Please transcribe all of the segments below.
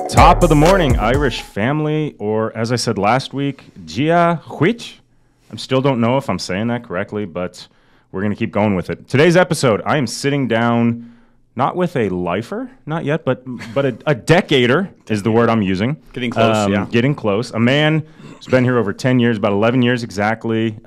Top of the morning, Irish family, or as I said last week, Gia Huich. I still don't know if I'm saying that correctly, but we're going to keep going with it. Today's episode, I am sitting down, not with a lifer, not yet, but a decader is the word I'm using. Getting close, yeah. Getting close. A man who's been here over 10 years, about 11 years exactly,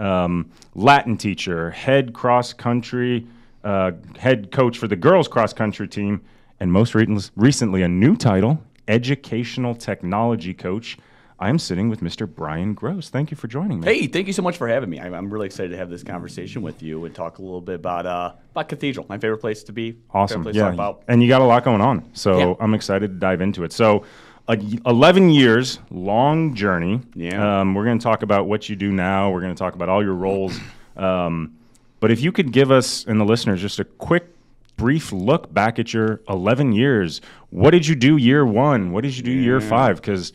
Latin teacher, head cross-country, head coach for the girls' cross-country team, and most recently a new title, educational technology coach. I'm sitting with Mr. Brian Gross. Thank you for joining me. Hey, thank you so much for having me. I'm really excited to have this conversation with you and talk a little bit about Cathedral, my favorite place to be. Awesome. Place yeah. to talk about. And you got a lot going on, so yeah. I'm excited to dive into it. So 11 years, long journey. Yeah. We're going to talk about what you do now. We're going to talk about all your roles. But if you could give us and the listeners just a quick brief look back at your 11 years. What did you do year one? What did you do year 5? Because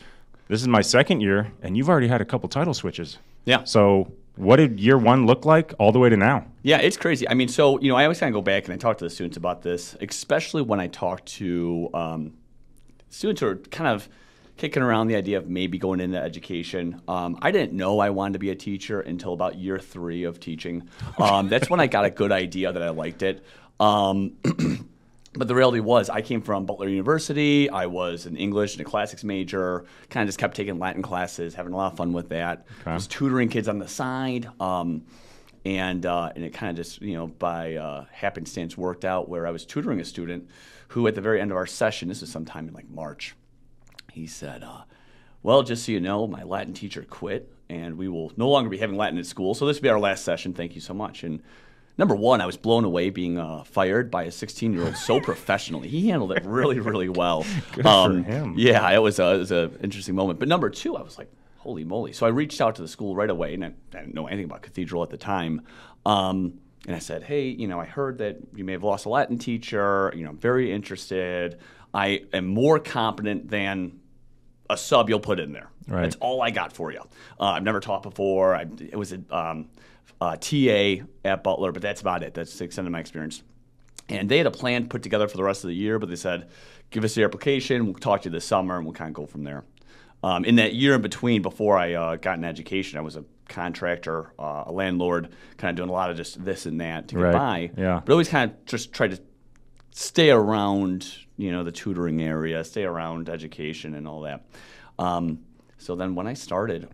this is my second year, and you've already had a couple title switches. Yeah. So what did year 1 look like all the way to now? Yeah, it's crazy. I mean, so, I always kind of go back and I talk to the students about this, especially when I talk to students who are kind of kicking around the idea of maybe going into education. I didn't know I wanted to be a teacher until about year 3 of teaching. That's when I got a good idea that I liked it. But the reality was I came from Butler University. I was an English and a classics major, kind of just kept taking Latin classes, having a lot of fun with that. Okay. I was tutoring kids on the side. And it kind of just, by happenstance worked out where I was tutoring a student who at the very end of our session, this was sometime in like March, he said, well, just so you know, my Latin teacher quit and we will no longer be having Latin at school. So this will be our last session. Thank you so much. And number one, I was blown away being fired by a 16-year-old so professionally. He handled it really, really well. Good for him. Yeah, it was an interesting moment. But number 2, I was like, holy moly. So I reached out to the school right away, and I didn't know anything about Cathedral at the time. And I said, hey, I heard that you may have lost a Latin teacher. I'm very interested. I am more competent than a sub you'll put in there. Right. That's all I got for you. I've never taught before. It was TA at Butler, but that's about it. That's the extent of my experience. And they had a plan put together for the rest of the year, but they said, give us the application, we'll talk to you this summer, and we'll kind of go from there. In that year in between, before I got an education, I was a contractor, a landlord, kind of doing a lot of just this and that to get by. Yeah. But always kind of just tried to stay around, the tutoring area, stay around education and all that. So then when I started,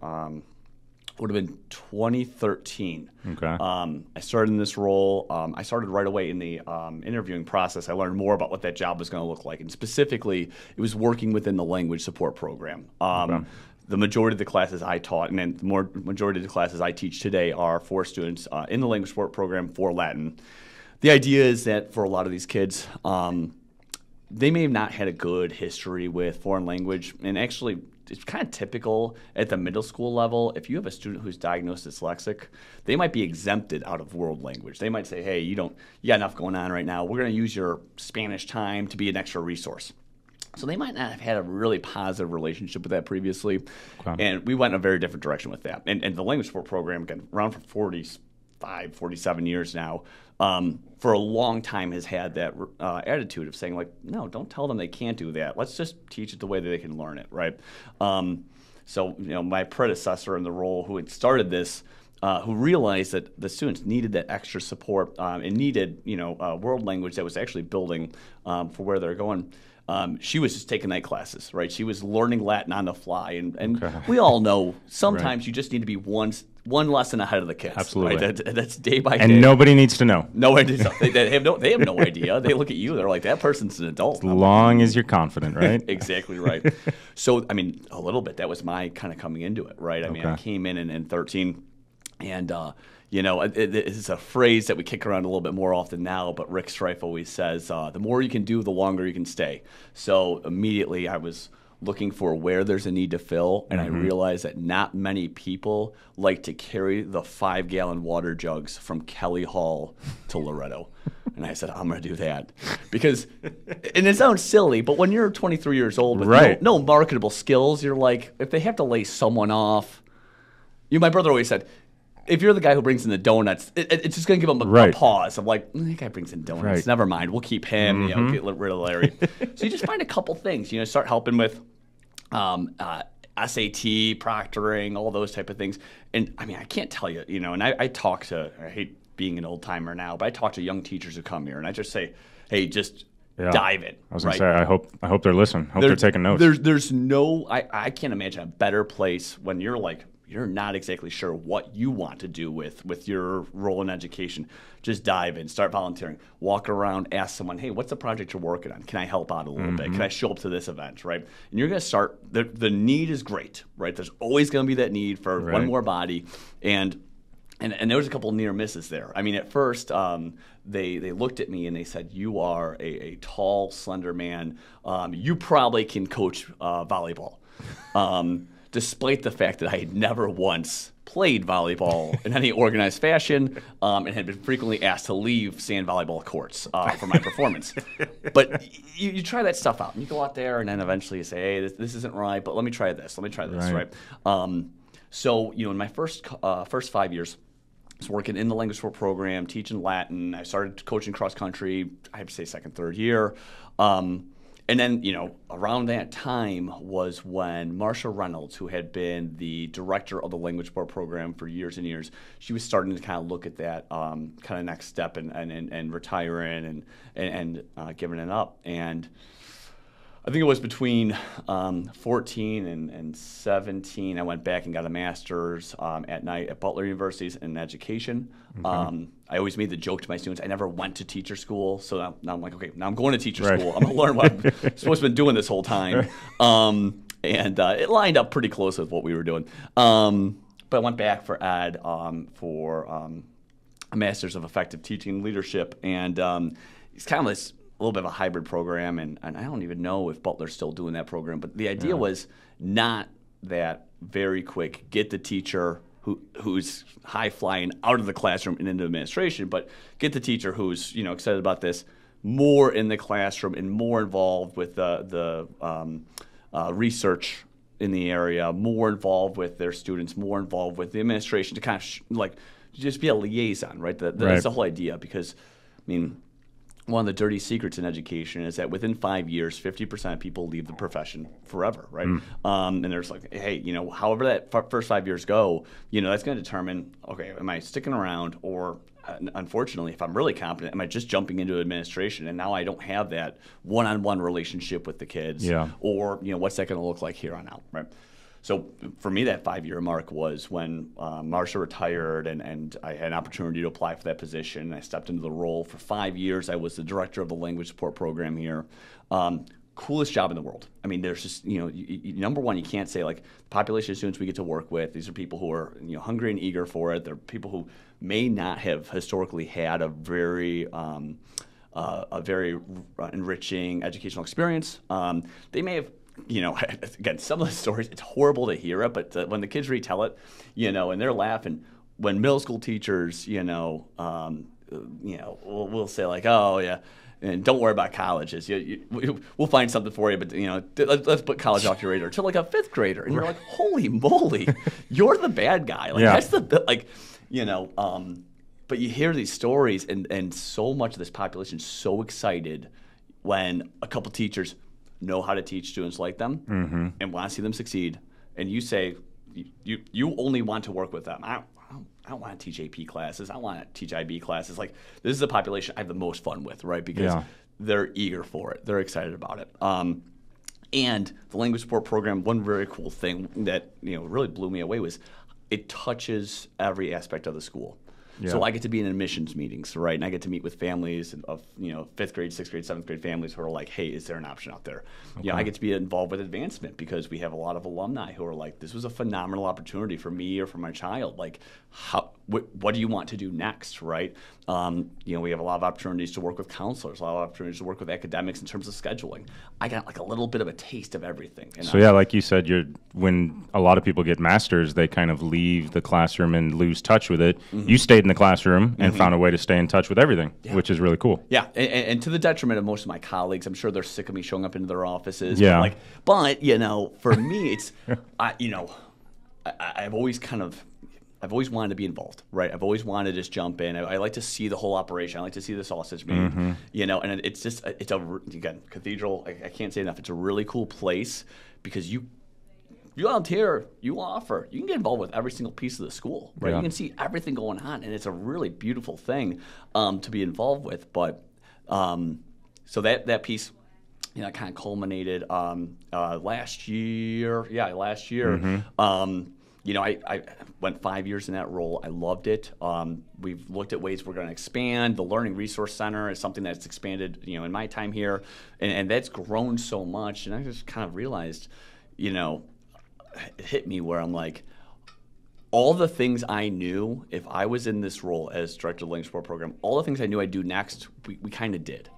would have been 2013. Okay. I started in this role. I started right away in the interviewing process. I learned more about what that job was going to look like. And specifically, it was working within the language support program. The majority of the classes I taught, and then the majority of the classes I teach today are for students in the language support program for Latin. The idea is that for a lot of these kids, they may have not had a good history with foreign language, and actually it's kind of typical at the middle school level. If you have a student who's diagnosed dyslexic, they might be exempted out of world language. They might say, hey, you got enough going on right now. We're going to use your Spanish time to be an extra resource. So they might not have had a really positive relationship with that previously. Okay. And we went in a very different direction with that. And the language support program, again, around for 47 years now, for a long time has had that attitude of saying, like, no, don't tell them they can't do that. Let's just teach it the way that they can learn it, right? So, my predecessor in the role who had started this, who realized that the students needed that extra support and needed, world language that was actually building for where they're going. She was just taking night classes, right? She was learning Latin on the fly. And okay. We all know sometimes right. You just need to be one lesson ahead of the kids. Absolutely. Right? That's day by day. And nobody needs to know. Nobody needs to. They have no idea. They look at you. They're like, that person's an adult. As long as you're confident, right? Exactly right. So, a little bit. That was my kind of coming into it, right? I came in 13 and it's a phrase that we kick around a little bit more often now, but Rick Strife always says, the more you can do, the longer you can stay. So immediately I was looking for where there's a need to fill, and I realized that not many people like to carry the 5-gallon water jugs from Kelly Hall to Loretto. And I said, I'm going to do that. Because, and it sounds silly, but when you're 23 years old with no marketable skills, you're like, if they have to lay someone off, my brother always said, if you're the guy who brings in the donuts, it's just going to give them a pause of like, that guy brings in donuts. Never mind. We'll keep him, get rid of Larry. So you just find a couple things, start helping with SAT, proctoring, all those type of things. And I mean, I can't tell you, and I talk to, I hate being an old timer now, but I talk to young teachers who come here and I just say, hey, just dive in. I was going to say, I hope they're listening. Hope they're taking notes. There's no, I can't imagine a better place when you're like, you're not exactly sure what you want to do with your role in education. Just dive in, start volunteering, walk around, ask someone, hey, what's the project you're working on? Can I help out a little bit? Can I show up to this event, right? And you're going to start, the need is great, right? There's always going to be that need for one more body. And there was a couple of near misses there. I mean, at first, they looked at me and they said, you are a tall, slender man. You probably can coach volleyball. Despite the fact that I had never once played volleyball in any organized fashion and had been frequently asked to leave sand volleyball courts for my performance. But you try that stuff out. And you go out there and then eventually you say, hey, this isn't right, but let me try this. Let me try this, right? So, in my first 5 years, I was working in the language support program, teaching Latin. I started coaching cross country, I have to say second, third year. And then, around that time was when Marsha Reynolds, who had been the director of the language support program for years and years, she was starting to kind of look at that kind of next step and retiring and giving it up. And I think it was between 14 and 17, I went back and got a master's at night at Butler University in education. I always made the joke to my students, I never went to teacher school. So now I'm like, okay, now I'm going to teacher school. I'm going to learn what I'm supposed to be doing this whole time. And it lined up pretty close with what we were doing. But I went back for ed for a master's of effective teaching leadership. And it's kind of this a little bit of a hybrid program, and I don't even know if Butler's still doing that program, but the idea was not that very quick, get the teacher who's high-flying out of the classroom and into administration, but get the teacher who's excited about this, more in the classroom and more involved with the research in the area, more involved with their students, more involved with the administration to kind of just be a liaison, right? That's the whole idea because, I mean, one of the dirty secrets in education is that within 5 years, 50% of people leave the profession forever, right? And there's like, hey, however that first 5 years go, that's going to determine, okay, am I sticking around or, unfortunately, if I'm really competent, am I just jumping into administration and now I don't have that one-on-one relationship with the kids? Or, what's that going to look like here on out, right? So for me, that 5-year mark was when Marsha retired and I had an opportunity to apply for that position. I stepped into the role. For 5 years, I was the director of the language support program here. Coolest job in the world. I mean, there's just, number one, you can't say like the population of students we get to work with, these are people who are hungry and eager for it. They're people who may not have historically had a very enriching educational experience. They may have, again, some of the stories, it's horrible to hear it, but when the kids retell it, and they're laughing, when middle school teachers, we'll say like, oh, yeah, and don't worry about colleges. We'll find something for you, but, let's put college off your radar to like a fifth grader. And you're like, holy moly, you're the bad guy. Like, that's but you hear these stories and so much of this population is so excited when a couple teachers know how to teach students like them and want to see them succeed. And you say, you only want to work with them. I don't want to teach AP classes. I want to teach IB classes. Like, this is the population I have the most fun with, right? Because they're eager for it. They're excited about it. And the language support program, one very cool thing that really blew me away was it touches every aspect of the school. So I get to be in admissions meetings, right? And I get to meet with families of, 5th grade, 6th grade, 7th grade families who are like, hey, is there an option out there? Okay. I get to be involved with advancement because we have a lot of alumni who are like, this was a phenomenal opportunity for me or for my child. Like, what do you want to do next, right? We have a lot of opportunities to work with counselors, a lot of opportunities to work with academics in terms of scheduling. I got like a little bit of a taste of everything. So like you said, when a lot of people get masters, they kind of leave the classroom and lose touch with it. You stayed in the classroom and found a way to stay in touch with everything, which is really cool. Yeah, and to the detriment of most of my colleagues, I'm sure they're sick of me showing up into their offices. Yeah. But you know, for me, it's I've always wanted to be involved, right? I've always wanted to just jump in. I like to see the whole operation. I like to see the sausage made, you know. And it's just again, Cathedral. I can't say enough. It's a really cool place because you volunteer, you offer, you can get involved with every single piece of the school, right? Yeah. You can see everything going on, and it's a really beautiful thing to be involved with. But so that piece, you know, kind of culminated last year. Yeah, last year. You know, I went 5 years in that role. I loved it. We've looked at ways we're going to expand. The Learning Resource Center is something that's expanded, you know, in my time here, and that's grown so much. And I just kind of realized, you know, it hit me where I'm like, all the things I knew if I was in this role as director of the Learning Support Program, all the things I knew I'd do next, we kind of did.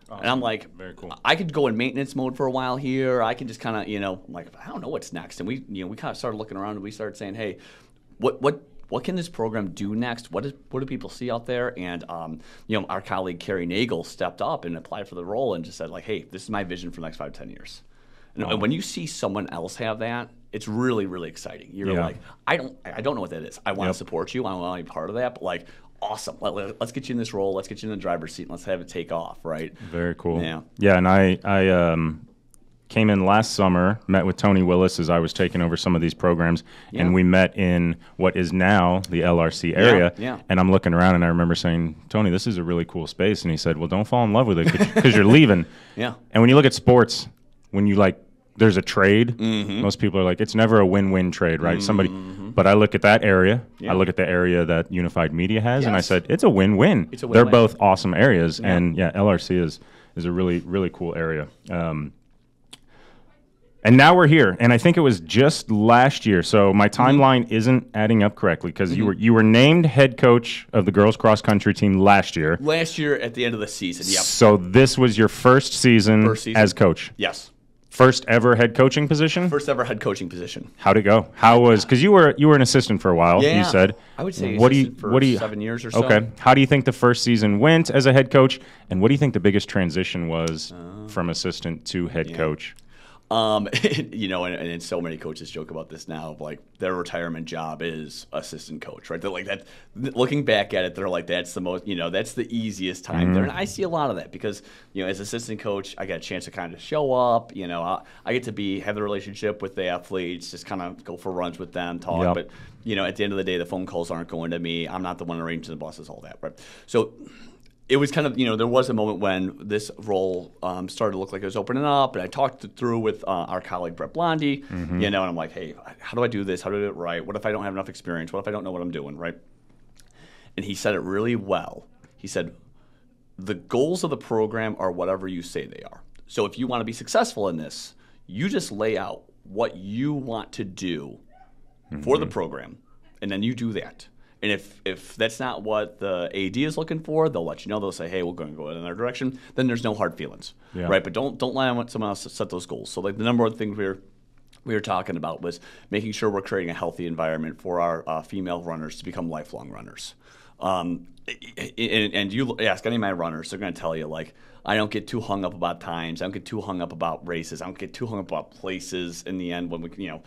Awesome. And I'm like, very cool. I could go in maintenance mode for a while here. I can just kind of, you know, I'm like, I don't know what's next. And we kind of started looking around and we started saying, hey, what can this program do next? What do people see out there? And you know, our colleague Carrie Nagel stepped up and applied for the role and just said like, hey, this is my vision for the next 5 to 10 years. And when you see someone else have that, it's really, really exciting. You're like, I don't know what that is. I want to support you. I want to be part of that. But like, awesome. Let's get you in this role. Let's get you in the driver's seat and let's have it take off, right? Very cool. Yeah. Yeah, and I came in last summer, met with Tony Willis as I was taking over some of these programs, and we met in what is now the LRC area. Yeah. And I'm looking around and I remember saying, Tony, this is a really cool space. And he said, well, don't fall in love with it because you're leaving. Yeah. And when you look at sports, when you like, there's a trade. Most people are like, it's never a win-win trade, right? But I look at that area. I look at the area that Unified Media has, and I said, it's a win-win. It's a They're win-win. both awesome areas, and LRC is a really, really cool area. And now we're here, and I think it was just last year. So my timeline isn't adding up correctly because you were named head coach of the girls cross country team last year. Last year at the end of the season, yep. So this was your first season as coach. Yes. First ever head coaching position? First ever head coaching position. How'd it go? How was, because you were an assistant for a while, you said. I would say what assistant for 7 years or so. Okay. How do you think the first season went as a head coach, and what do you think the biggest transition was from assistant to head coach? You know, and so many coaches joke about this now, of like their retirement job is assistant coach, right? They're like that. Looking back at it, they're like, that's the most, you know, that's the easiest time there. And I see a lot of that because, you know, as assistant coach, I get a chance to kind of show up. You know, I get to have the relationship with the athletes, just kind of go for runs with them, talk. But you know, at the end of the day, the phone calls aren't going to me. I'm not the one arranging the buses, all that, right? So it was kind of, you know, there was a moment when this role started to look like it was opening up, and I talked it through with our colleague Brett Blondie, you know, and I'm like, hey, how do I do this? How do I do it right? What if I don't have enough experience? What if I don't know what I'm doing, right? And he said it really well. He said, the goals of the program are whatever you say they are. So if you want to be successful in this, you just lay out what you want to do for the program, and then you do that. And if that's not what the AD is looking for, they'll let you know. They'll say, hey, we're going to go in another direction. Then there's no hard feelings, right? But don't rely on someone else to set those goals. So like the number one thing we were talking about was making sure we're creating a healthy environment for our female runners to become lifelong runners. And you ask any of my runners, they're going to tell you, like, I don't get too hung up about times. I don't get too hung up about races. I don't get too hung up about places in the end when we, you know,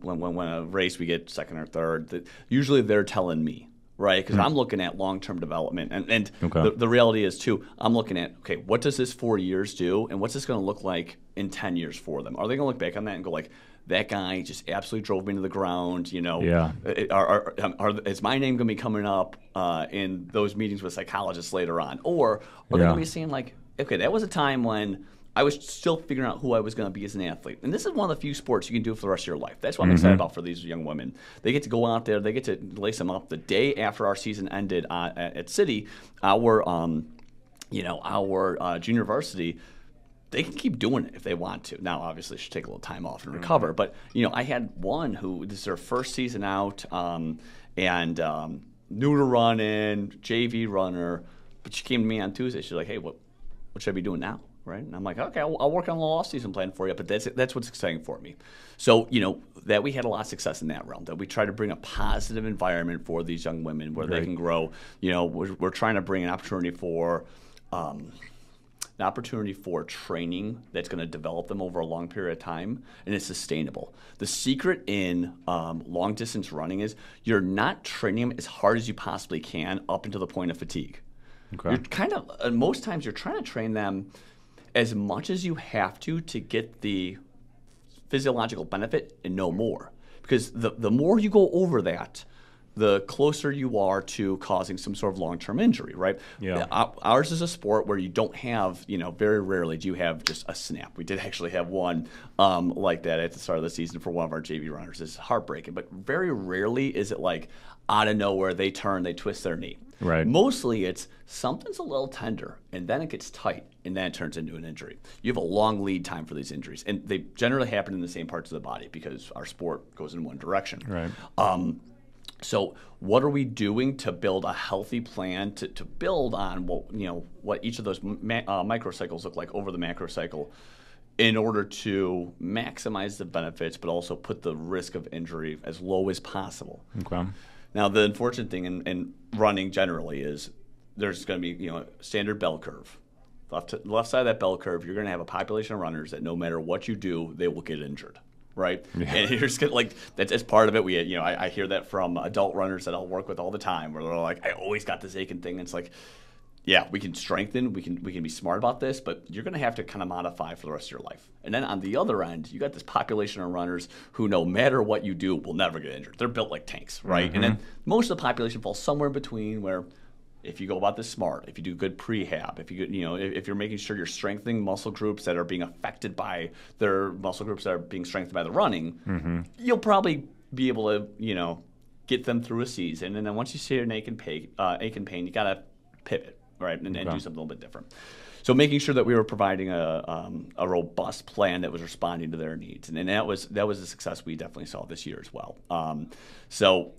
when a race we get second or third. Usually they're telling me, right? Because I'm looking at long-term development. And the reality is, too, I'm looking at, okay, what does this 4 years do? And what's this going to look like in 10 years for them? Are they going to look back on that and go like, that guy just absolutely drove me to the ground, you know? Is my name going to be coming up in those meetings with psychologists later on? Or are they going to be saying like, okay, that was a time when I was still figuring out who I was going to be as an athlete. And this is one of the few sports you can do for the rest of your life. That's what I'm excited about for these young women. They get to go out there. They get to lace them up. The day after our season ended at City, our junior varsity, they can keep doing it if they want to. Now, obviously, they should take a little time off and recover. But, you know, I had one who, this is her first season out, and new to running, JV runner. But she came to me on Tuesday. She's like, hey, what should I be doing now? right? And I'm like, okay, I'll work on a little off-season plan for you, but that's what's exciting for me. So, that we had a lot of success in that realm, that we try to bring a positive environment for these young women where they can grow. We're trying to bring an opportunity for training that's going to develop them over a long period of time, and it's sustainable. The secret in long-distance running is you're not training them as hard as you possibly can up until the point of fatigue. Okay. You're kind of, most times you're trying to train them as much as you have to get the physiological benefit and no more. Because the more you go over that, the closer you are to causing some sort of long-term injury, right? Yeah. Ours is a sport where you don't have, very rarely do you have just a snap. We did actually have one like that at the start of the season for one of our JV runners. It's heartbreaking, but very rarely is it like out of nowhere they turn, they twist their knee. Right. Mostly it's something's a little tender, and then it gets tight, and then it turns into an injury. You have a long lead time for these injuries, and they generally happen in the same parts of the body because our sport goes in one direction. Right. So what are we doing to build a healthy plan to build on what each of those microcycles look like over the macrocycle in order to maximize the benefits but also put the risk of injury as low as possible. Okay. Now, the unfortunate thing in running generally is there's going to be a standard bell curve. Left side of that bell curve, you're going to have a population of runners that no matter what you do, they will get injured. Right, yeah. And you're just gonna, that's part of it. I hear that from adult runners that I'll work with all the time, where they're like, "I always got this aching thing." And it's like, yeah, we can strengthen, we can be smart about this, but you're gonna have to kind of modify for the rest of your life. And then on the other end, you got this population of runners who, no matter what you do, will never get injured. They're built like tanks, right? Mm-hmm. And then most of the population falls somewhere in between, where if you go about this smart, if you do good prehab, if you're making sure you're strengthening muscle groups that are being affected by their muscle groups that are being strengthened by the running, you'll probably be able to, get them through a season. And then once you see an ache and pain, you got to pivot, right, and do something a little bit different. So making sure that we were providing a robust plan that was responding to their needs, and that was a success we definitely saw this year as well. So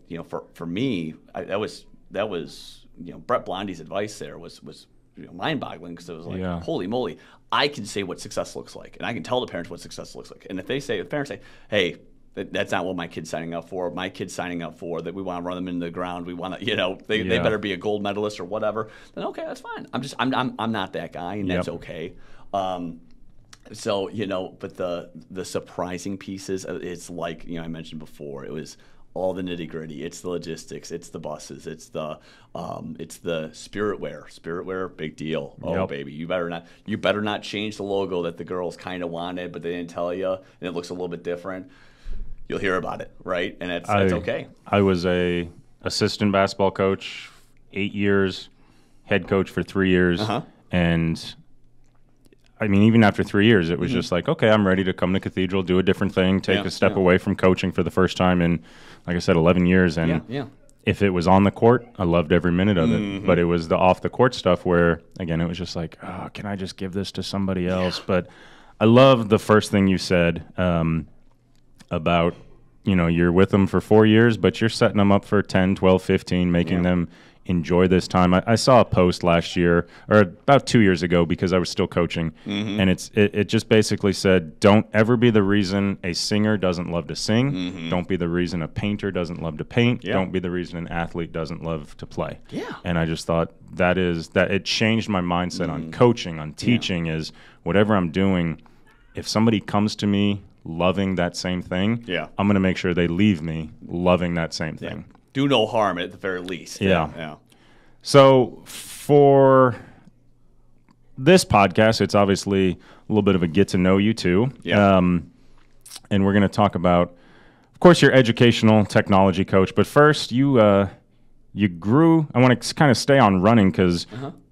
for me, that was. Brett Blondie's advice there was mind-boggling, because it was like, holy moly, I can say what success looks like, and I can tell the parents what success looks like. And if the parents say, hey, that's not what my kid's signing up for. My kid's signing up for that we want to run them into the ground. We want to, they better be a gold medalist or whatever. Then okay, that's fine. I'm not that guy, and that's okay. So but the surprising pieces, it's like I mentioned before, it was all the nitty gritty. It's the logistics. It's the buses. It's the spirit wear. Spirit wear, big deal. Oh baby, you better not change the logo that the girls kind of wanted, but they didn't tell you, and it looks a little bit different. You'll hear about it, right? And that's okay. I was a assistant basketball coach 8 years, head coach for 3 years, and I mean, even after 3 years, it was just like, okay, I'm ready to come to Cathedral, do a different thing, take a step away from coaching for the first time in, like I said, 11 years. And if it was on the court, I loved every minute of it. But it was the off-the-court stuff where, again, it was just like, oh, can I just give this to somebody else? But I love the first thing you said about, you're with them for 4 years, but you're setting them up for 10, 12, 15, making them enjoy this time. I saw a post last year, or about 2 years ago, because I was still coaching, and it just basically said, don't ever be the reason a singer doesn't love to sing. Don't be the reason a painter doesn't love to paint. Don't be the reason an athlete doesn't love to play. And I just thought that it changed my mindset on coaching, on teaching, is whatever I'm doing, if somebody comes to me loving that same thing, I'm going to make sure they leave me loving that same thing. Do no harm at the very least. Yeah. So for this podcast, it's obviously a little bit of a get to know you too. And we're going to talk about, of course, your educational technology coach. But first, you grew. I want to kind of stay on running, because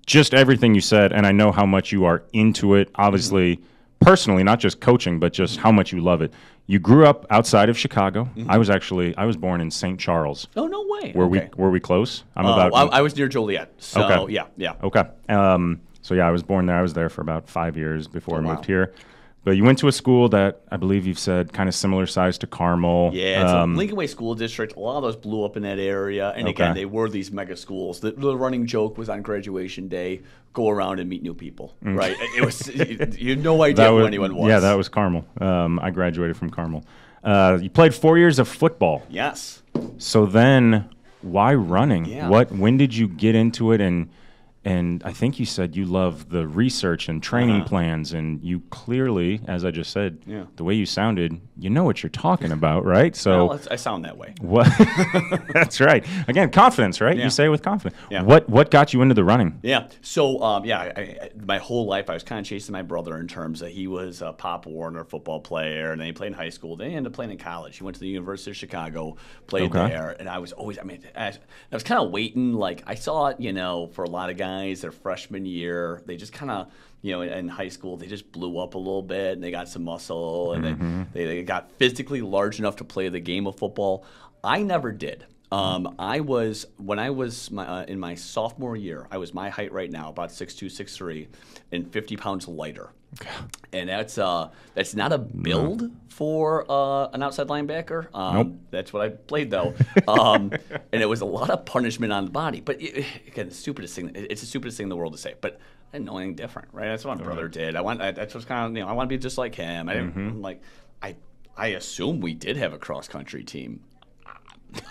just everything you said, and I know how much you are into it, obviously, personally, not just coaching, but just how much you love it. You grew up outside of Chicago. I was born in St. Charles. Oh, no way. Were we close? I was near Joliet. So okay. Yeah. Okay. So I was born there. I was there for about 5 years before I moved here. But you went to a school that I believe you've said kind of similar size to Carmel. Yeah, it's a Lincoln Way School District. A lot of those blew up in that area. And again, they were these mega schools. The running joke was on graduation day, go around and meet new people, right? It was you had no idea who anyone was. Yeah, that was Carmel. I graduated from Carmel. You played 4 years of football. Yes. So then why running? Yeah. When did you get into it? And I think you said you love the research and training plans, and you clearly, as I just said, the way you sounded, you know what you're talking about, right? So well, I sound that way. What? That's right. Again, confidence, right? Yeah. You say it with confidence. Yeah. What got you into the running? Yeah. So, my whole life I was kind of chasing my brother in terms of he was a Pop Warner football player, and then he played in high school. Then he ended up playing in college. He went to the University of Chicago, played there, and I was always, I was kind of waiting. Like, I saw it, for a lot of guys, their freshman year, they just kind of, in high school, they just blew up a little bit, and they got some muscle, and they got physically large enough to play the game of football. I never did. When I was in my sophomore year, I was my height right now, about 6'2", 6'3", and 50 pounds lighter. And that's not a build for an outside linebacker. Nope. That's what I played though, and it was a lot of punishment on the body. But again, the stupidest thing. It's the stupidest thing in the world to say. But I didn't know anything different, right? That's what my brother did. That's what's kind of I want to be just like him. I didn't I assume we did have a cross country team.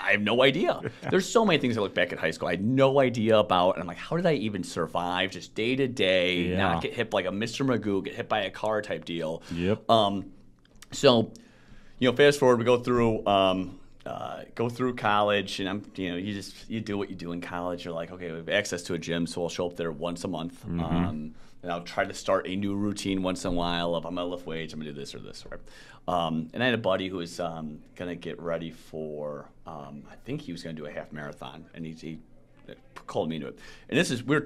I have no idea. There's so many things I look back at high school I had no idea about, and I'm like, how did I even survive just day to day, not get hit like a Mr. Magoo, get hit by a car type deal. Yep. So, fast forward, we go through college, and you do what you do in college. You're like, okay, we have access to a gym, so I'll show up there once a month. And I'll try to start a new routine once in a while of I'm going to lift weights, I'm going to do this or this. Right? And I had a buddy who was going to get ready for, I think he was going to do a half marathon, and he called me into it. And we're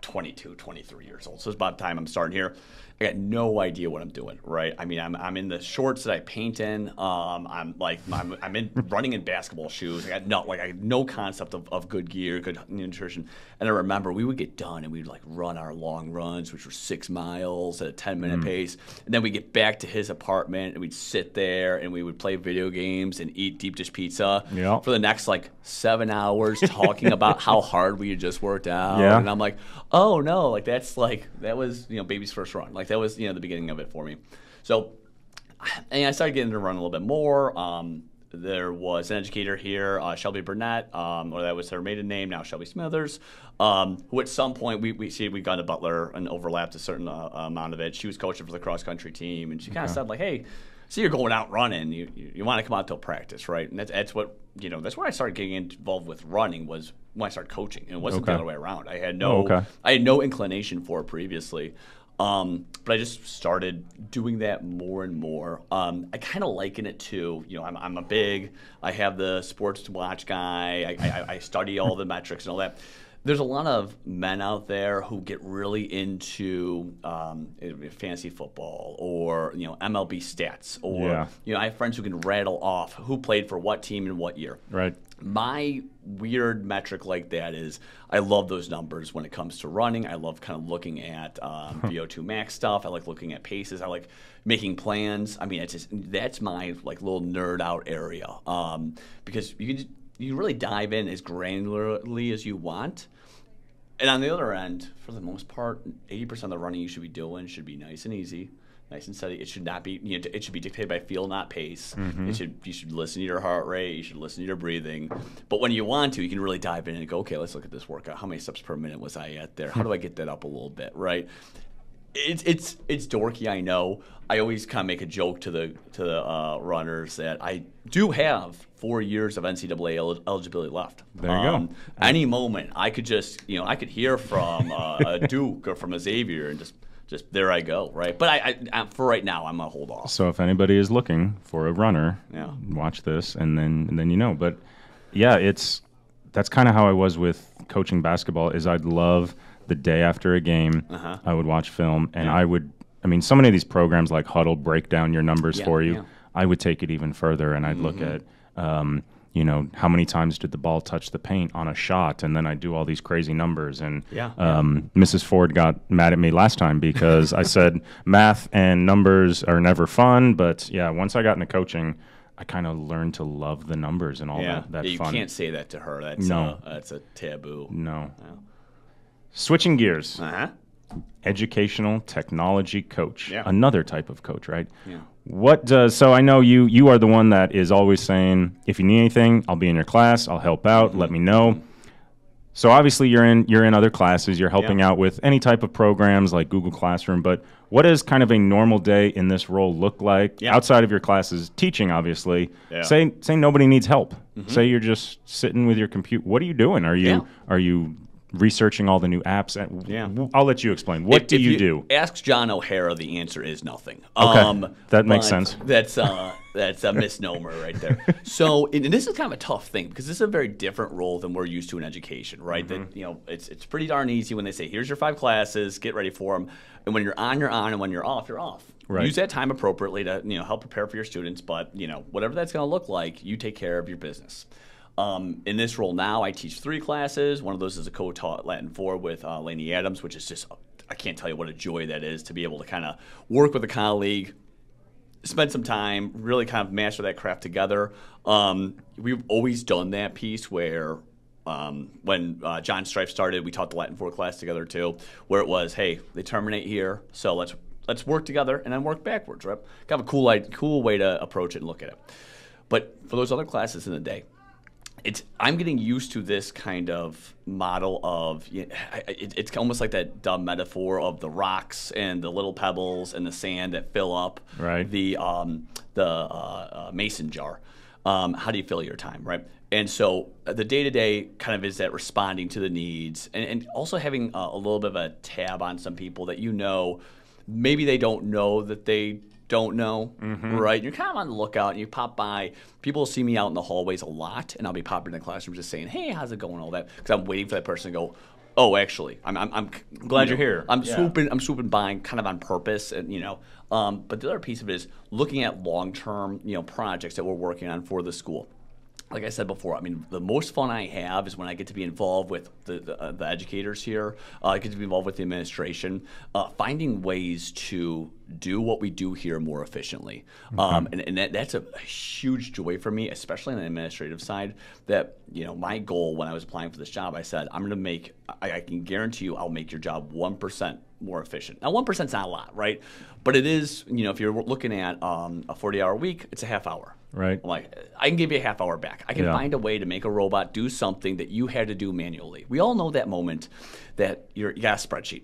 22, 23 years old, so it's about time I'm starting here. I got no idea what I'm doing, right? I mean, I'm in the shorts that I paint in. I'm in running in basketball shoes. I had no concept of good gear, good nutrition. And I remember we would get done and we'd run our long runs, which were 6 miles at a 10-minute pace. And then we'd get back to his apartment and we'd sit there and we would play video games and eat deep dish pizza for the next 7 hours, talking about how hard we had just worked out. Yeah. And I'm like, oh no, that was baby's first run. That was the beginning of it for me. So, and I started getting to run a little bit more. There was an educator here, Shelby Burnett, or that was her maiden name, now Shelby Smithers, who at some point we got to Butler and overlapped a certain amount of it. She was coaching for the cross country team, and she kind of said hey, so you're going out running, you want to come out to practice, right? And that's what that's where I started getting involved with running, was when I started coaching, and it wasn't the other way around. I had no inclination for it previously. But I just started doing that more and more. I kind of liken it to, I have the sports to watch guy. I study all the metrics and all that. There's a lot of men out there who get really into fantasy football or MLB stats, or I have friends who can rattle off who played for what team in what year. Right. My weird metric like that is I love those numbers when it comes to running. I love kind of looking at VO2 max stuff. I like looking at paces. I like making plans. I mean, that's my little nerd out area, because you really dive in as granularly as you want. And on the other end, for the most part, 80% of the running you should be doing should be nice and easy, nice and steady. It should not be, it should be dictated by feel, not pace. You should listen to your heart rate. You should listen to your breathing. But when you want to, you can really dive in and go, okay, let's look at this workout. How many steps per minute was I at there? How do I get that up a little bit, right? It's dorky, I know. I always kind of make a joke to the runners that I do have 4 years of NCAA eligibility left. There you go. Any moment, I could just, I could hear from a Duke or from a Xavier, and just there I go, right? But I for right now, I'm gonna hold off. So if anybody is looking for a runner, watch this, and then But yeah, that's kind of how I was with coaching basketball. Is I'd love the day after a game, I would watch film, and so many of these programs like Huddle break down your numbers for you. I would take it even further, and I'd look at how many times did the ball touch the paint on a shot? And then I do all these crazy numbers. And Mrs. Ford got mad at me last time because I said math and numbers are never fun. But yeah, once I got into coaching, I kind of learned to love the numbers and all that you fun. You can't say that to her. That's that's a taboo. No. Switching gears. Educational technology coach. Another type of coach, right? Yeah. So I know you are the one that is always saying, if you need anything, I'll be in your class, I'll help out, let me know. So obviously you're in other classes, you're helping out with any type of programs like Google Classroom, but what does kind of a normal day in this role look like outside of your classes, teaching obviously? Say nobody needs help. Say you're just sitting with your computer. What are you doing? Are you researching all the new apps? I'll let you explain. What do you do? Ask John O'Hara. The answer is nothing. Okay, that makes sense. That's a misnomer right there. So, and this is kind of a tough thing because this is a very different role than we're used to in education, right? That it's pretty darn easy when they say, "Here's your 5 classes, get ready for them," and when you're on, you're on, and when you're off, you're off. Right. Use that time appropriately to help prepare for your students, but whatever that's going to look like, you take care of your business. In this role now, I teach 3 classes. One of those is a co-taught Latin 4 with Lainey Adams, which is just, I can't tell you what a joy that is to be able to kind of work with a colleague, spend some time, really kind of master that craft together. We've always done that piece where when John Strife started, we taught the Latin 4 class together too, where it was, hey, they terminate here, so let's work together and then work backwards, right? Kind of a cool way to approach it and look at it. But for those other classes in the day, I'm getting used to this kind of model of it's almost like that dumb metaphor of the rocks and the little pebbles and the sand that fill up the mason jar. How do you fill your time, right? And so the day-to-day kind of is that responding to the needs and also having a little bit of a tab on some people that maybe they don't know that they don't know, right? You're kind of on the lookout, and you pop by. People will see me out in the hallways a lot, and I'll be popping in the classroom just saying, "Hey, how's it going?" All that, because I'm waiting for that person to go, "Oh, actually, I'm glad you're here." I'm swooping by, kind of on purpose, and But the other piece of it is looking at long-term, projects that we're working on for the school. Like I said before, I mean, the most fun I have is when I get to be involved with the educators here. I get to be involved with the administration, finding ways to do what we do here more efficiently. And that's a huge joy for me, especially on the administrative side, that, my goal when I was applying for this job, I said, I can guarantee you I'll make your job 1% more efficient. Now, 1% is not a lot, right? But it is, if you're looking at a 40-hour week, it's a half hour. Right. I'm like, I can give you a half hour back. I can find a way to make a robot do something that you had to do manually. We all know that moment that you got a spreadsheet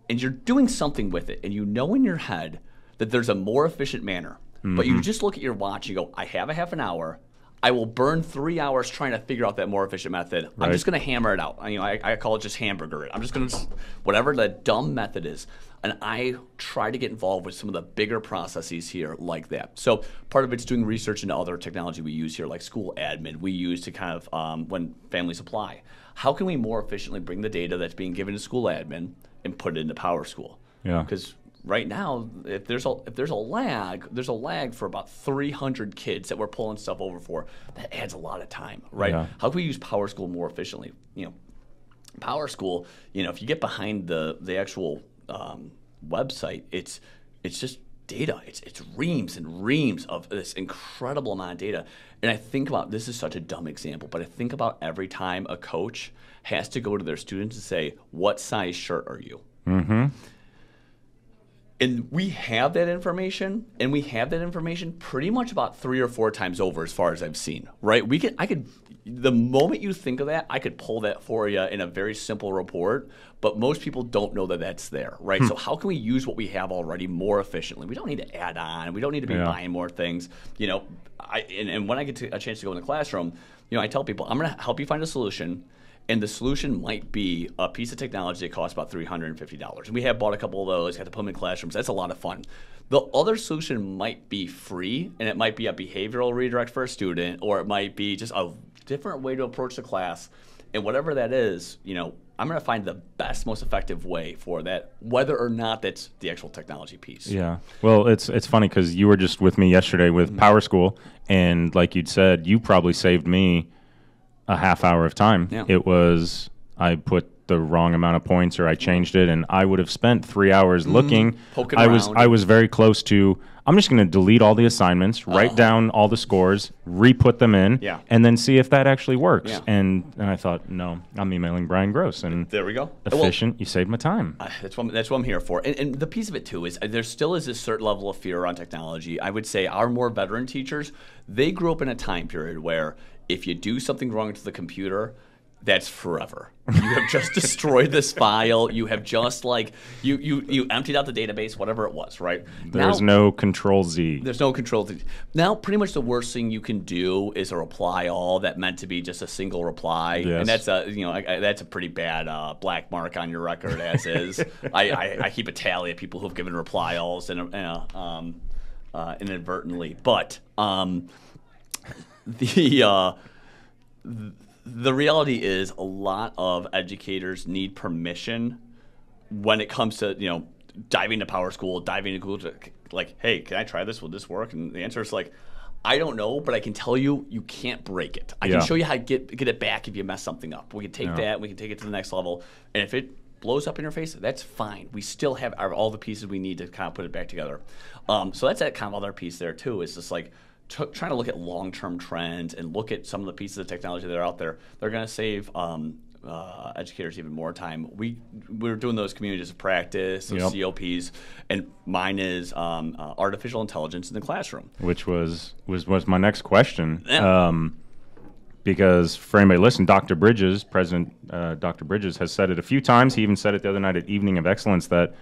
and you're doing something with it, and you know in your head that there's a more efficient manner. But you just look at your watch, you go, I have a half an hour. I will burn 3 hours trying to figure out that more efficient method. I'm just going to hammer it out. I call it just hamburger it. I'm just going to, whatever the dumb method is. And I try to get involved with some of the bigger processes here like that. So part of it's doing research into other technology we use here, like school admin. We use to kind of, when families apply, how can we more efficiently bring the data that's being given to school admin and put it into PowerSchool? Yeah. Because right now, if there's a lag for about 300 kids that we're pulling stuff over for. That adds a lot of time, right? Yeah. How can we use PowerSchool more efficiently? PowerSchool, if you get behind the actual website, it's just data. It's reams and reams of this incredible amount of data. And I think about, this is such a dumb example, but I think about every time a coach has to go to their students and say, what size shirt are you? And we have that information, pretty much about 3 or 4 times over as far as I've seen, right? The moment you think of that, I could pull that for you in a very simple report, but most people don't know that that's there, right? So how can we use what we have already more efficiently? We don't need to add on. We don't need to be buying more things. And when I get a chance to go in the classroom, I tell people, I'm going to help you find a solution. And the solution might be a piece of technology that costs about $350. We have bought a couple of those, got to put them in classrooms. That's a lot of fun. The other solution might be free, and it might be a behavioral redirect for a student, or it might be just a different way to approach the class. And whatever that is, I'm going to find the best, most effective way for that, whether or not that's the actual technology piece. Yeah. Well, it's funny because you were just with me yesterday with Power School, and like you'd said, you probably saved me a half hour of time. Yeah. It was, I put the wrong amount of points or I changed it, and I would have spent 3 hours looking. Poking I around. was very close to, I'm just going to delete all the assignments, write down all the scores, re-put them in, Yeah. and then see if that actually works. Yeah. And I thought, no, I'm emailing Brian Gross. And There we go. efficient, you saved my time. That's what I'm here for. And the piece of it, too, is there still is this certain level of fear around technology. I would say our more veteran teachers, they grew up in a time period where if you do something wrong to the computer, that's forever. You have just destroyed this file. You have just you emptied out the database, whatever it was, right? There's no Control Z. There's no Control Z. Now, pretty much the worst thing you can do is a reply all that meant to be just a single reply, Yes. and that's that's a pretty bad black mark on your record as is. I keep a tally of people who've given reply alls inadvertently, but the reality is a lot of educators need permission when it comes to, diving to Power School, diving to Google, like, hey, can I try this? Will this work? And the answer is like, I don't know, but I can tell you, you can't break it. I can show you how to get it back if you mess something up. We can take that, we can take it to the next level. And if it blows up in your face, that's fine. We still have all the pieces we need to kind of put it back together. So that's that kind of other piece there too, is just like, trying to look at long-term trends and look at some of the pieces of technology that are out there. They're going to save educators even more time. We're doing those communities of practice, those COPs, and mine is artificial intelligence in the classroom. Which was my next question. Yeah. Because for anybody listening, Dr. Bridges, President Dr. Bridges, has said it a few times. He even said it the other night at Evening of Excellence that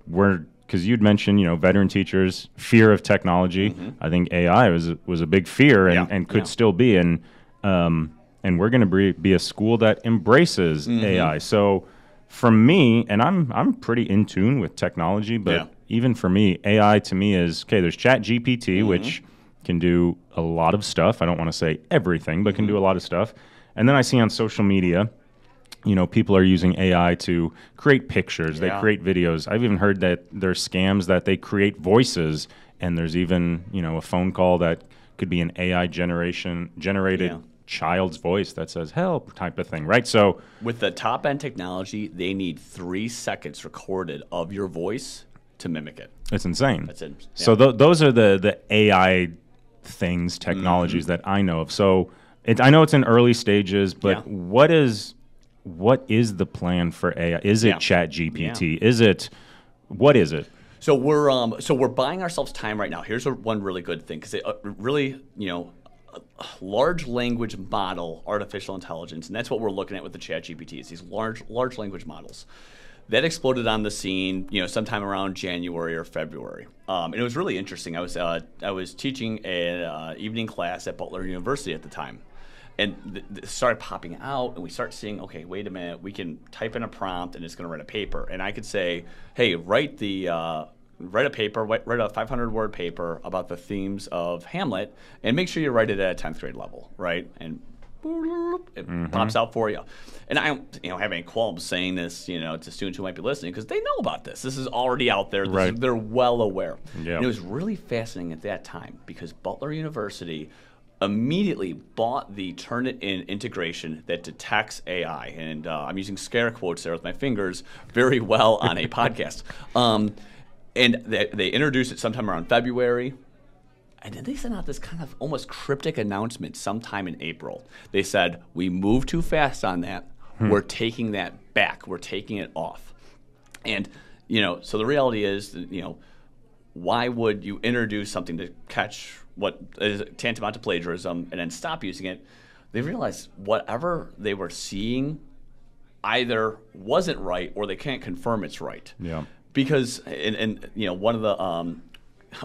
because you'd mentioned, veteran teachers, fear of technology. I think AI was a big fear and could still be. And we're going to be a school that embraces AI. So for me, and I'm pretty in tune with technology, but even for me, AI to me is, okay, there's ChatGPT, which can do a lot of stuff. I don't want to say everything, but can do a lot of stuff. And then I see on social media, people are using AI to create pictures. They create videos. I've even heard that there's scams that they create voices, and there's even, a phone call that could be an AI generated child's voice that says help type of thing, right? So with the top end technology, they need 3 seconds recorded of your voice to mimic it. It's insane. That's it. Yeah. So those are the AI things, technologies that I know of. So I know it's in early stages, but what is the plan for AI? Is it ChatGPT? What is it? So we're buying ourselves time right now. Here's one really good thing, because it really, large language model artificial intelligence, and that's what we're looking at with the ChatGPT, is these large language models. That exploded on the scene, sometime around January or February, and it was really interesting. I was teaching an evening class at Butler University at the time, and it started popping out, and we start seeing, okay, wait a minute, we can type in a prompt, and it's going to write a paper, and I could say, hey, write a 500-word paper about the themes of Hamlet, and make sure you write it at a 10th grade level, right? And it pops out for you. And I don't have any qualms saying this to students who might be listening, because they know about this. This is already out there. They're well aware. Yeah. And it was really fascinating at that time, because Butler University immediately bought the Turnitin integration that detects AI. And I'm using scare quotes there with my fingers very well on a podcast. And they introduced it sometime around February. And then they sent out this kind of almost cryptic announcement sometime in April. They said, we moved too fast on that. We're taking that back. We're taking it off. And, so the reality is, why would you introduce something to catch what is tantamount to plagiarism and then stop using it? They realized whatever they were seeing either wasn't right, or they can't confirm it's right. Yeah. Because, one of the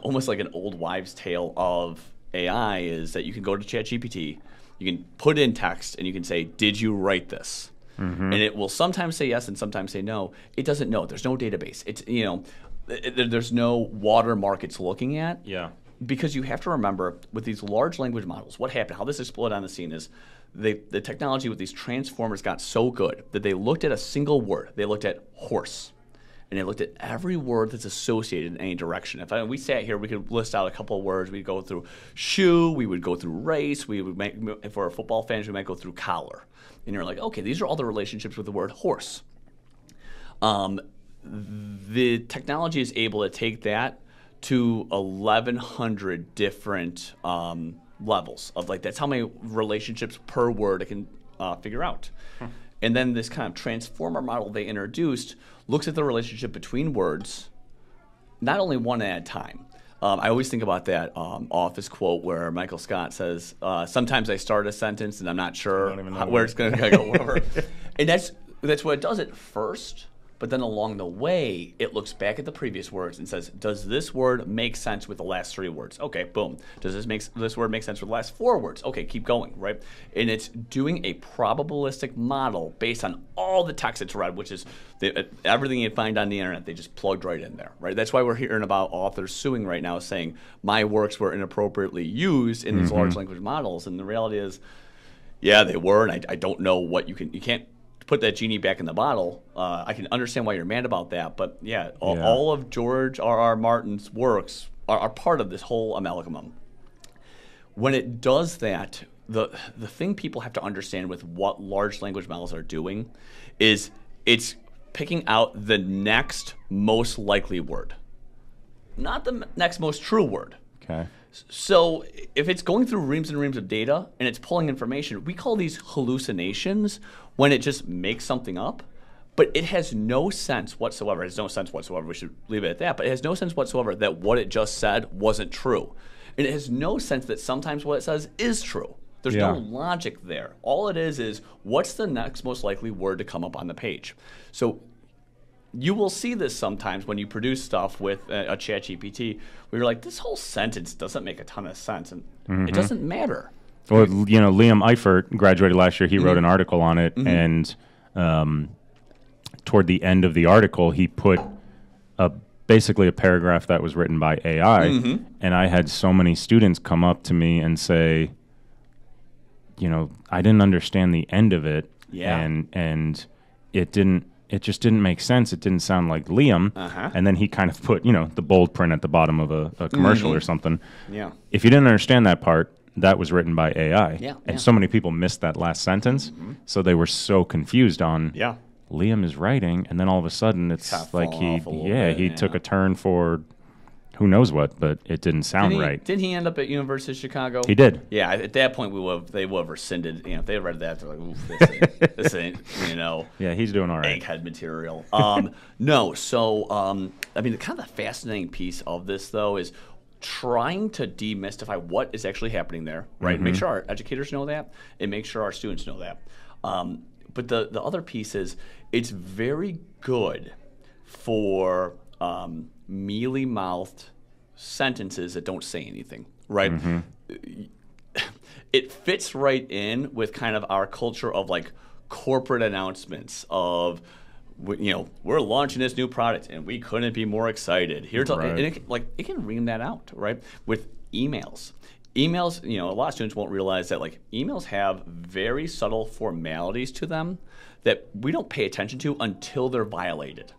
almost like an old wives' tale of AI is that you can go to ChatGPT, you can put in text, and you can say, did you write this? And it will sometimes say yes and sometimes say no. It doesn't know. There's no database. It's there's no watermark it's looking at. Yeah. because you have to remember with these large language models, what happened, how this exploded on the scene is the technology with these transformers got so good that they looked at a single word. They looked at horse. And they looked at every word that's associated in any direction. If we sat here, we could list out a couple of words. We'd go through shoe. We would go through race. We would make, if we're football fans, we might go through collar. And you're like, okay, these are all the relationships with the word horse. The technology is able to take that to 1,100 different levels of like that's how many relationships per word it can figure out. And then this kind of transformer model they introduced looks at the relationship between words, not only one at a time. I always think about that Office quote where Michael Scott says, sometimes I start a sentence and I'm not sure where it's going to go, whatever. And that's what it does at first. But then along the way, it looks back at the previous words and says, does this word make sense with the last 3 words? Okay, boom. Does this word make sense with the last 4 words? Okay, keep going, right? And it's doing a probabilistic model based on all the text it's read, which is everything you find on the internet, they just plugged right in there, right? That's why we're hearing about authors suing right now saying, my works were inappropriately used in these large language models. And the reality is, yeah, they were, and I don't know what you can't put that genie back in the bottle. I can understand why you're mad about that, but yeah, all of George R.R. Martin's works are part of this whole amalgamum. When it does that, the thing people have to understand with what large language models are doing is it's picking out the next most likely word, not the next most true word. Okay. So if it's going through reams and reams of data and it's pulling information, we call these hallucinations when it just makes something up, but it has no sense whatsoever. It has no sense whatsoever. We should leave it at that. But it has no sense whatsoever that what it just said wasn't true. And it has no sense that sometimes what it says is true. There's no logic there. All it is what's the next most likely word to come up on the page. So you will see this sometimes when you produce stuff with a ChatGPT where you're like, this whole sentence doesn't make a ton of sense, and it doesn't matter. Well, Liam Eifert graduated last year. He wrote an article on it, and toward the end of the article, he put basically a paragraph that was written by AI, and I had so many students come up to me and say, I didn't understand the end of it, and it just didn't make sense. It didn't sound like Liam. And then he kind of put, the bold print at the bottom of a commercial or something. Yeah. If you didn't understand that part, that was written by AI. Yeah. And so many people missed that last sentence. So they were so confused on Liam is writing, and then all of a sudden it's like he took a turn for who knows what, but it didn't sound right. Didn't he end up at University of Chicago? He did. Yeah, at that point they would have rescinded. If they had read that, they're like, oof, this ain't Yeah, he's doing all right. Egghead material. No, so the kind of the fascinating piece of this though is trying to demystify what is actually happening there, right? Make sure our educators know that, and make sure our students know that. But the other piece is it's very good for mealy-mouthed sentences that don't say anything, right? It fits right in with kind of our culture of like corporate announcements of, we're launching this new product and we couldn't be more excited. And it can ream that out, right? With emails. Emails, a lot of students won't realize that like emails have very subtle formalities to them that we don't pay attention to until they're violated.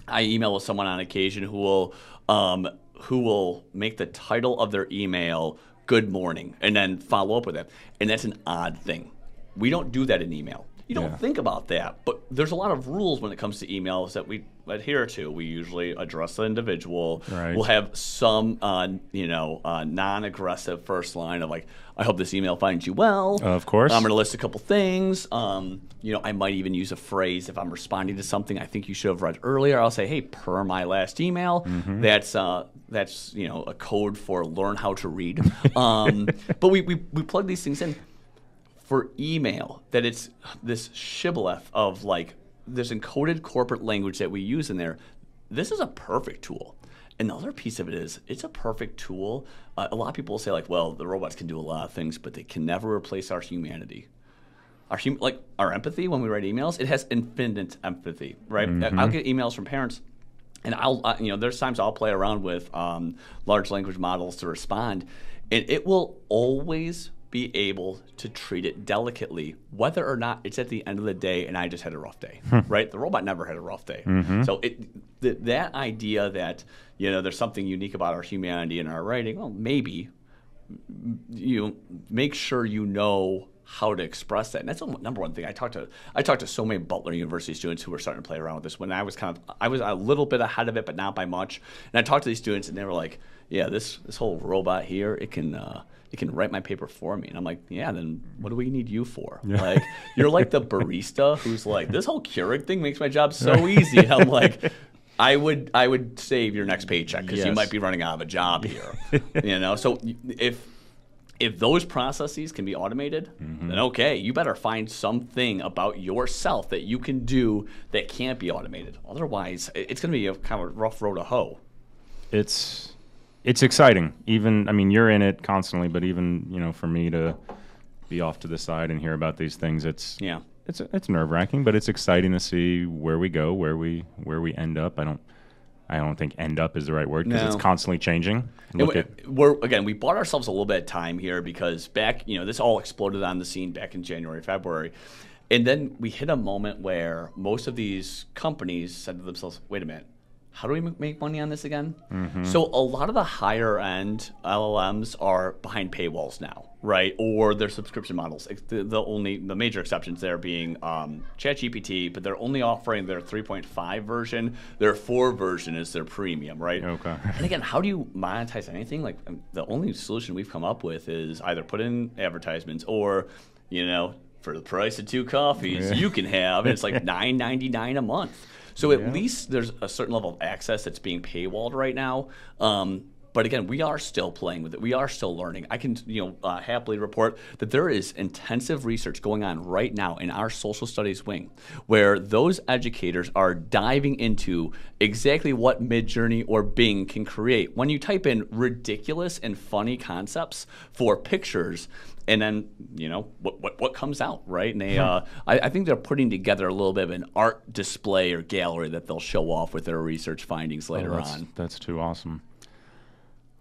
I email with someone on occasion who will make the title of their email "Good morning" and then follow up with it, and that's an odd thing. We don't do that in email. You don't think about that, but there's a lot of rules when it comes to emails that we adhere to. We usually address the individual. Right. We'll have some, non-aggressive first line of like, I hope this email finds you well. Of course. I'm going to list a couple things. I might even use a phrase if I'm responding to something I think you should have read earlier. I'll say, hey, per my last email. That's a code for learn how to read. But we plug these things in. For email, that it's this shibboleth of like this encoded corporate language that we use in there. This is a perfect tool. And the other piece of it is it's a perfect tool. A lot of people will say like, well, the robots can do a lot of things, but they can never replace our humanity. Our empathy when we write emails, it has infinite empathy, right? I'll get emails from parents And there's times I'll play around with large language models to respond, and it will always be able to treat it delicately, whether or not it's at the end of the day and I just had a rough day, right? The robot never had a rough day. So that idea that, there's something unique about our humanity and our writing, well, maybe you make sure you know how to express that. And that's the number one thing. I talked to so many Butler University students who were starting to play around with this when I was a little bit ahead of it, but not by much. And I talked to these students and they were like, yeah, this whole robot here, it can write my paper for me. And I'm like, yeah, then what do we need you for? Yeah. Like, you're like the barista who's like, this whole Keurig thing makes my job so easy. And I'm like, I would save your next paycheck because you might be running out of a job here. So if those processes can be automated, then okay, you better find something about yourself that you can do that can't be automated. Otherwise, it's going to be a kind of a rough road to hoe. It's exciting. Even, you're in it constantly, but even, for me to be off to the side and hear about these things, it's nerve-wracking, but it's exciting to see where we go, where we end up. I don't think "end up" is the right word because it's constantly changing. We bought ourselves a little bit of time here because back, this all exploded on the scene back in January, February. And then we hit a moment where most of these companies said to themselves, wait a minute, how do we make money on this again? So a lot of the higher end LLMs are behind paywalls now, right? Or their subscription models. The major exceptions there being ChatGPT, but they're only offering their 3.5 version. Their 4 version is their premium, right? Okay. And again, how do you monetize anything? Like, the only solution we've come up with is either put in advertisements or, for the price of 2 coffees, you can have, and it's like $9.99 a month. So at least there's a certain level of access that's being paywalled right now. But again, we are still playing with it. We are still learning. I can happily report that there is intensive research going on right now in our social studies wing where those educators are diving into exactly what Midjourney or Bing can create. When you type in ridiculous and funny concepts for pictures, and then, what comes out, right? And they, I think they're putting together a little bit of an art display or gallery that they'll show off with their research findings later on. That's too awesome.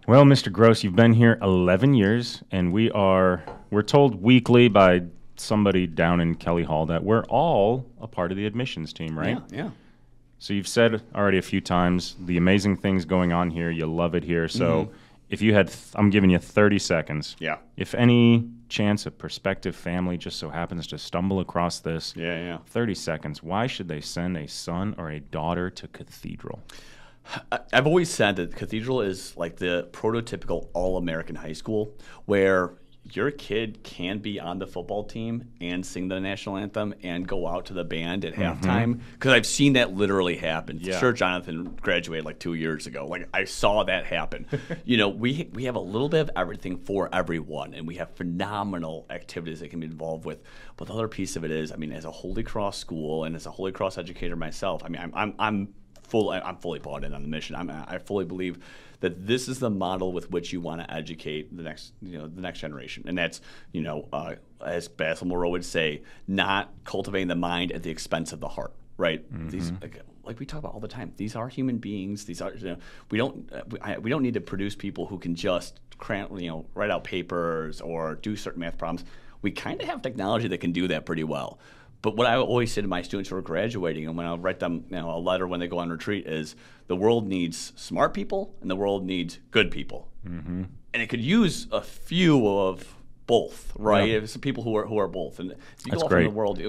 Well, Mr. Gross, you've been here 11 years, and we're told weekly by somebody down in Kelly Hall that we're all a part of the admissions team, right? Yeah. So you've said already a few times the amazing things going on here. You love it here. So if you had, I'm giving you 30 seconds. Yeah. If any chance a prospective family just so happens to stumble across this, 30 seconds, why should they send a son or a daughter to Cathedral? I've always said that Cathedral is like the prototypical all-American high school where your kid can be on the football team and sing the national anthem and go out to the band at halftime. Because I've seen that literally happen. Yeah. Sure, Jonathan graduated like 2 years ago. Like, I saw that happen. We have a little bit of everything for everyone, and we have phenomenal activities they can be involved with. But the other piece of it is, as a Holy Cross school and as a Holy Cross educator myself, I'm fully bought in on the mission. I fully believe that this is the model with which you want to educate the next generation, and that's as Basil Moreau would say, not cultivating the mind at the expense of the heart. Right? These, like we talk about all the time, these are human beings. These are we don't need to produce people who can just write out papers or do certain math problems. We kind of have technology that can do that pretty well. But what I always say to my students who are graduating, and when I write them a letter when they go on retreat, is the world needs smart people and the world needs good people, and it could use a few of both, right? Yeah. It's people who are both, and if you That's go off great. in the world,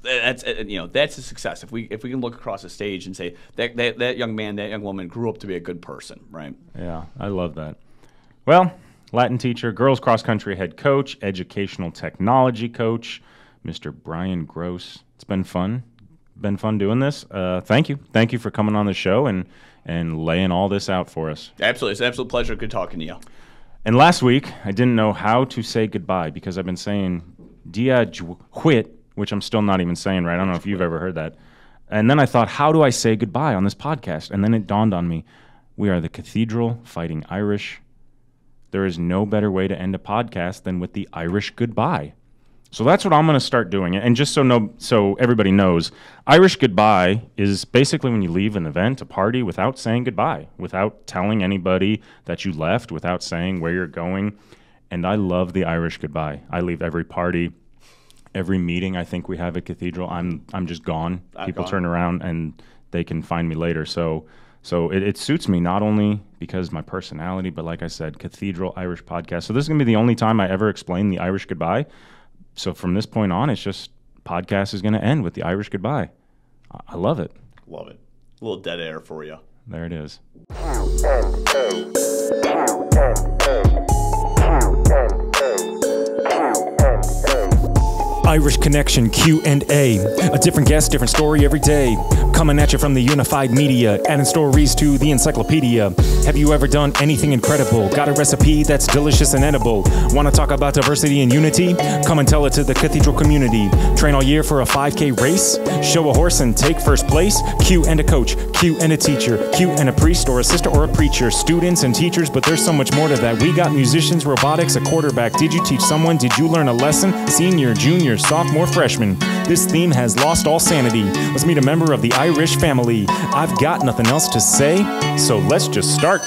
that's a success. If we can look across the stage and say that young man, that young woman grew up to be a good person, right? Yeah, I love that. Well, Latin teacher, girls cross country head coach, educational technology coach, Mr. Brian Gross. It's been fun. Been fun doing this. Thank you. Thank you for coming on the show and laying all this out for us. Absolutely. It's an absolute pleasure. Good talking to you. And last week, I didn't know how to say goodbye because I've been saying dia quit, which I'm still not even saying right. I don't know if you've ever heard that. And then I thought, how do I say goodbye on this podcast? And then it dawned on me, we are the Cathedral Fighting Irish. There is no better way to end a podcast than with the Irish goodbye. So that's what I'm going to start doing. And just so everybody knows, Irish goodbye is basically when you leave an event, a party, without saying goodbye, without telling anybody that you left, without saying where you're going. And I love the Irish goodbye. I leave every party, every meeting I think we have at Cathedral. I'm just gone. People turn around and they can find me later. So it suits me, not only because my personality, but like I said, Cathedral Irish Podcast. So this is going to be the only time I ever explain the Irish goodbye. So from this point on, it's just podcast is going to end with the Irish goodbye. I love it. Love it. A little dead air for you. There it is. Irish Connection Q&A. A different guest, different story every day. Coming at you from the unified media, adding stories to the encyclopedia. Have you ever done anything incredible? Got a recipe that's delicious and edible? Want to talk about diversity and unity? Come and tell it to the Cathedral community. Train all year for a 5K race? Show a horse and take first place? Q and a coach, Q and a teacher, Q and a priest or a sister or a preacher. Students and teachers, but there's so much more to that. We got musicians, robotics, a quarterback. Did you teach someone? Did you learn a lesson? Senior, junior, sophomore, freshman. This theme has lost all sanity. Let's meet a member of the Irish family. I've got nothing else to say, so let's just start.